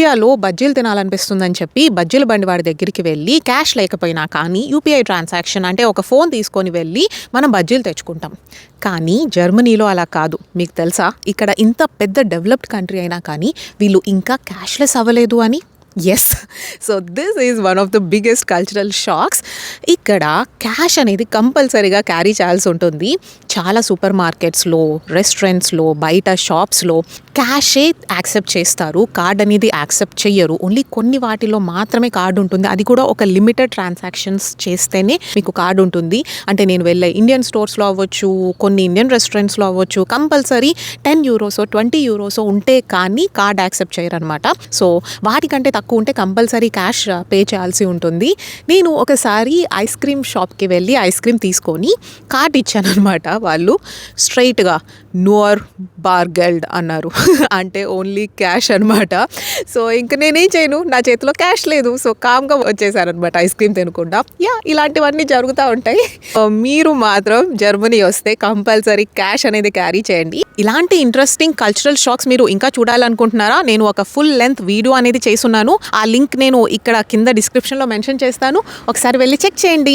ఇండియాలో బజ్జీలు తినాలనిపిస్తుందని చెప్పి బజ్జీల బండి వాడి దగ్గరికి వెళ్ళి క్యాష్ లేకపోయినా కానీ యూపీఐ ట్రాన్సాక్షన్ అంటే ఒక ఫోన్ తీసుకొని వెళ్ళి మనం బజ్జీలు తెచ్చుకుంటాం. కానీ జర్మనీలో అలా కాదు. మీకు తెలుసా ఇక్కడ ఇంత పెద్ద డెవలప్డ్ కంట్రీ అయినా కానీ వీళ్ళు ఇంకా క్యాష్లెస్ అవ్వలేదు అని. Yes, so this is one of the biggest cultural shocks. ఇక్కడ క్యాష్ అనేది కంపల్సరీగా క్యారీ చేయాల్సి ఉంటుంది. చాలా సూపర్ మార్కెట్స్లో, రెస్టారెంట్స్లో, బయట షాప్స్లో క్యాషే యాక్సెప్ట్ చేస్తారు. కార్డ్ అనేది యాక్సెప్ట్ చెయ్యరు. ఓన్లీ కొన్ని వాటిలో మాత్రమే కార్డు ఉంటుంది. అది కూడా ఒక లిమిటెడ్ ట్రాన్సాక్షన్స్ చేస్తేనే మీకు కార్డు ఉంటుంది. అంటే నేను వెళ్ళే ఇండియన్ స్టోర్స్లో అవ్వచ్చు, కొన్ని ఇండియన్ రెస్టారెంట్స్లో అవ్వచ్చు, కంపల్సరీ 10 యూరోసో 20 యూరోసో ఉంటే కానీ కార్డ్ యాక్సెప్ట్ చేయరు అనమాట. సో వాటికంటే తక్కువ ఉంటే కంపల్సరీ క్యాష్ పే చేయాల్సి ఉంటుంది. నేను ఒకసారి ఐస్ క్రీమ్ షాప్కి వెళ్ళి ఐస్ క్రీమ్ తీసుకొని కార్డ్ ఇచ్చాను అనమాట. వాళ్ళు స్ట్రైట్గా నోర్ బార్గెల్డ్ అన్నారు. అంటే ఓన్లీ క్యాష్ అనమాట. సో ఇంక నేనేం చేయను, నా చేతిలో క్యాష్ లేదు. సో కామ్గా వచ్చేసారనమాట ఐస్ క్రీమ్ తినకుండా. ఇలాంటివన్నీ జరుగుతూ ఉంటాయి. మీరు మాత్రం జర్మనీ వస్తే కంపల్సరీ క్యాష్ అనేది క్యారీ చేయండి. ఇలాంటి ఇంట్రెస్టింగ్ కల్చరల్ షాక్స్ మీరు ఇంకా చూడాలనుకుంటున్నారా? నేను ఒక ఫుల్ లెంత్ వీడియో అనేది చేసున్నాను. ఆ లింక్ నేను ఇక్కడ కింద డిస్క్రిప్షన్లో మెన్షన్ చేస్తాను. ఒకసారి వెళ్ళి చెక్ చేయండి.